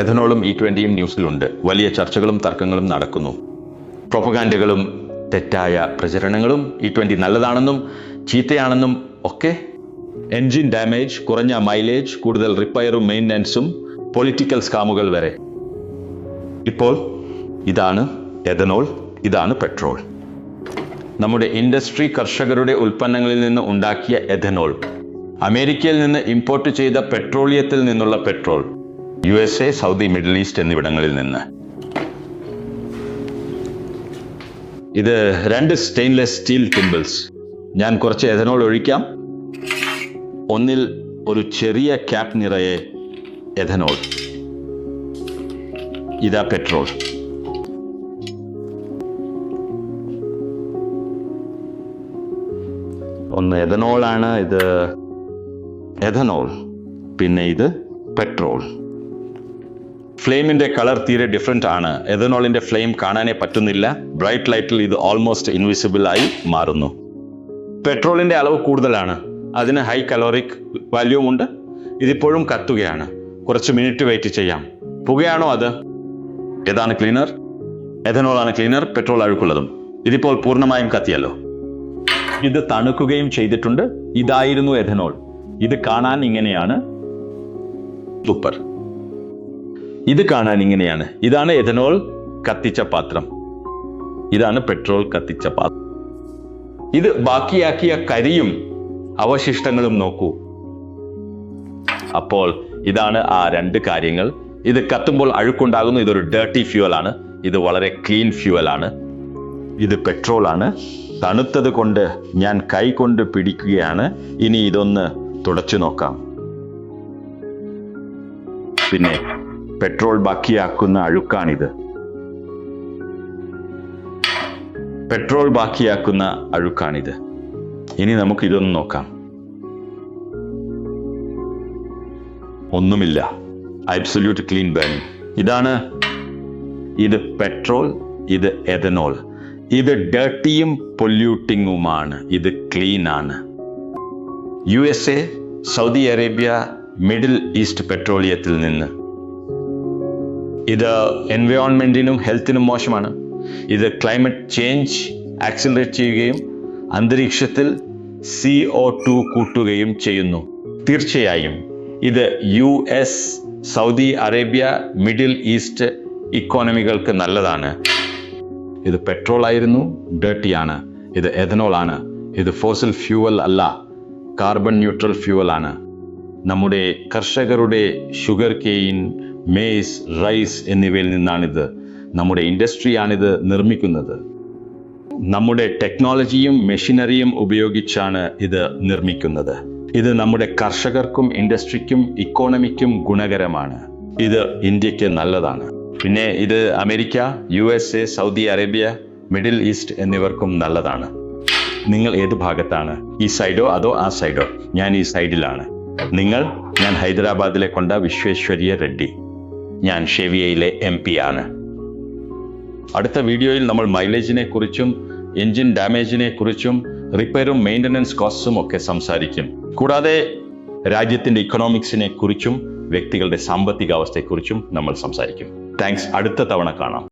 എഥനോളും E20യും ന്യൂസിലുണ്ട്. വലിയ ചർച്ചകളും തർക്കങ്ങളും നടക്കുന്നു. പ്രൊപ്പഗാൻഡകളും തെറ്റായ പ്രചരണങ്ങളും E20 നല്ലതാണെന്നും ചീത്തയാണെന്നും ഒക്കെ. എൻജിൻ ഡാമേജ്, കുറഞ്ഞ മൈലേജ്, കൂടുതൽ റിപ്പയറും മെയിൻ്റനൻസും, പൊളിറ്റിക്കൽ സ്കാമുകൾ വരെ. ഇപ്പോൾ ഇതാണ് എഥനോൾ, ഇതാണ് പെട്രോൾ. നമ്മുടെ ഇൻഡസ്ട്രി കർഷകരുടെ ഉൽപ്പന്നങ്ങളിൽ നിന്ന് ഉണ്ടാക്കിയ എഥനോൾ, അമേരിക്കയിൽ നിന്ന് ഇമ്പോർട്ട് ചെയ്ത പെട്രോളിയത്തിൽ നിന്നുള്ള petrol, USA, Saudi, middle east എന്നിവിടങ്ങളിൽ നിന്ന്. ഇത് 2 സ്റ്റെയിൻലെസ് സ്റ്റീൽ ടിമ്പിൾസ്. ഞാൻ കുറച്ച് എഥനോൾ ഒഴിക്കാം. ഒന്നിൽ ഒരു ചെറിയ ക്യാപ്പ് നിറയെ എഥനോൾ. ഇതാ പെട്രോൾ. ഒന്ന് എഥനോളാണ്, ഇത് എഥനോൾ. പിന്നെ ഇത് പെട്രോൾ. ഫ്ലെയിമിന്റെ കളർ തീരെ ഡിഫറെൻ്റ് ആണ്. എഥനോളിന്റെ ഫ്ലെയിം കാണാനേ പറ്റുന്നില്ല. ബ്രൈറ്റ് ലൈറ്റിൽ ഇത് ഓൾമോസ്റ്റ് ഇൻവിസിബിൾ ആയി മാറുന്നു. പെട്രോളിന്റെ അളവ് കൂടുതലാണ്, അതിന് ഹൈ കലോറിക് വാല്യൂം ഉണ്ട്. ഇതിപ്പോഴും കത്തുകയാണ്. കുറച്ച് മിനിറ്റ് വെയിറ്റ് ചെയ്യാം. പുകയാണോ അത്? ഏതാണ് ക്ലീനർ? എഥനോളാണ് ക്ലീനർ, പെട്രോൾ അഴുക്കുള്ളതും. ഇതിപ്പോൾ പൂർണ്ണമായും കത്തിയല്ലോ. ഇത് തണുക്കുകയും ചെയ്തിട്ടുണ്ട്. ഇതായിരുന്നു എഥനോൾ. ഇത് കാണാൻ ഇങ്ങനെയാണ്. സൂപ്പർ. ഇത് കാണാൻ ഇങ്ങനെയാണ്. ഇതാണ് എഥനോൾ കത്തിച്ച പാത്രം. ഇതാണ് പെട്രോൾ കത്തിച്ച പാത്രം. ഇത് ബാക്കിയാക്കിയ കരിയും അവശിഷ്ടങ്ങളും നോക്കൂ. അപ്പോൾ ഇതാണ് ആ 2 കാര്യങ്ങൾ. ഇത് കത്തുമ്പോൾ അഴുക്കുണ്ടാകുന്നു. ഇതൊരു ഡേർട്ടി ഫ്യൂവൽ ആണ്. ഇത് വളരെ ക്ലീൻ ഫ്യൂവൽ ആണ്. ഇത് പെട്രോൾ ആണ്. തണുത്തത് കൊണ്ട് ഞാൻ കൈ കൊണ്ട് പിടിക്കുകയാണ്. ഇനി ഇതൊന്ന് തുടച്ചു നോക്കാം. പിന്നെ പെട്രോൾ ബാക്കിയാക്കുന്ന അഴുക്കാണിത്. പെട്രോൾ ബാക്കിയാക്കുന്ന അഴുക്കാണിത്. ഇനി നമുക്ക് ഇതൊന്ന് നോക്കാം. ഒന്നുമില്ല. Absolute clean burning. ഇത് പെട്രോൾ, ഇത് എഥനോൾ. ഇത് ഡേർട്ടിയും പൊല്യൂട്ടിങ്ങുമാണ്. ഇത് ക്ലീൻ ആണ്. USA, Saudi Arabia, middle east പെട്രോളിയത്തിൽ നിന്ന്. ഇത് എൻവയോൺമെന്റിനും ഹെൽത്തിനും മോശമാണ്. ഇത് ക്ലൈമറ്റ് ചേഞ്ച് ആക്സിലറേറ്റ് ചെയ്യുകയും അന്തരീക്ഷത്തിൽ CO2 കൂട്ടുകയും ചെയ്യുന്നു. തീർച്ചയായും ഇത് US, Saudi Arabia, middle east ഇക്കോണമികൾക്ക് നല്ലതാണ്. ഇത് പെട്രോൾ ആയിരുന്നു, ഡേർട്ടിയാണ്. ഇത് എഥനോൾ ആണ്. ഇത് ഫോസിൽ ഫ്യൂവൽ അല്ല, കാർബൺ ന്യൂട്രൽ ഫ്യൂവൽ ആണ്. നമ്മുടെ കർഷകരുടെ ഷുഗർ കെയിൻ, മേസ്, റൈസ് എന്നിവയിൽ നിന്നാണിത്. നമ്മുടെ ഇൻഡസ്ട്രിയാണിത് നിർമ്മിക്കുന്നത്. നമ്മുടെ ടെക്നോളജിയും മെഷീനറിയും ഉപയോഗിച്ചാണ് ഇത് നിർമ്മിക്കുന്നത്. ഇത് നമ്മുടെ കർഷകർക്കും ഇൻഡസ്ട്രിക്കും ഇക്കോണമിക്കും ഗുണകരമാണ്. ഇത് ഇന്ത്യക്ക് നല്ലതാണ്. പിന്നെ ഇത് America, USA, Saudi Arabia, middle east എന്നിവർക്കും നല്ലതാണ്. നിങ്ങൾ ഏത് ഭാഗത്താണ്? ഈ സൈഡോ അതോ ആ സൈഡോ? ഞാൻ ഈ സൈഡിലാണ്. ഞാൻ ഹൈദരാബാദിലെ കൊണ്ട വിശ്വേശ്വരിയ റെഡ്ഡി. ഞാൻ ഷെവിയയിലെ MP ആണ്. അടുത്ത വീഡിയോയിൽ നമ്മൾ മൈലേജിനെ കുറിച്ചും എൻജിൻ ഡാമേജിനെ കുറിച്ചും റിപ്പയറും മെയിൻ്റനൻസ് കോസ്റ്റും ഒക്കെ സംസാരിക്കും. കൂടാതെ രാജ്യത്തിന്റെ ഇക്കണോമിക്സിനെ കുറിച്ചും വ്യക്തികളുടെ സാമ്പത്തിക അവസ്ഥയെക്കുറിച്ചും നമ്മൾ സംസാരിക്കും. താങ്ക്സ്. അടുത്ത തവണ കാണാം.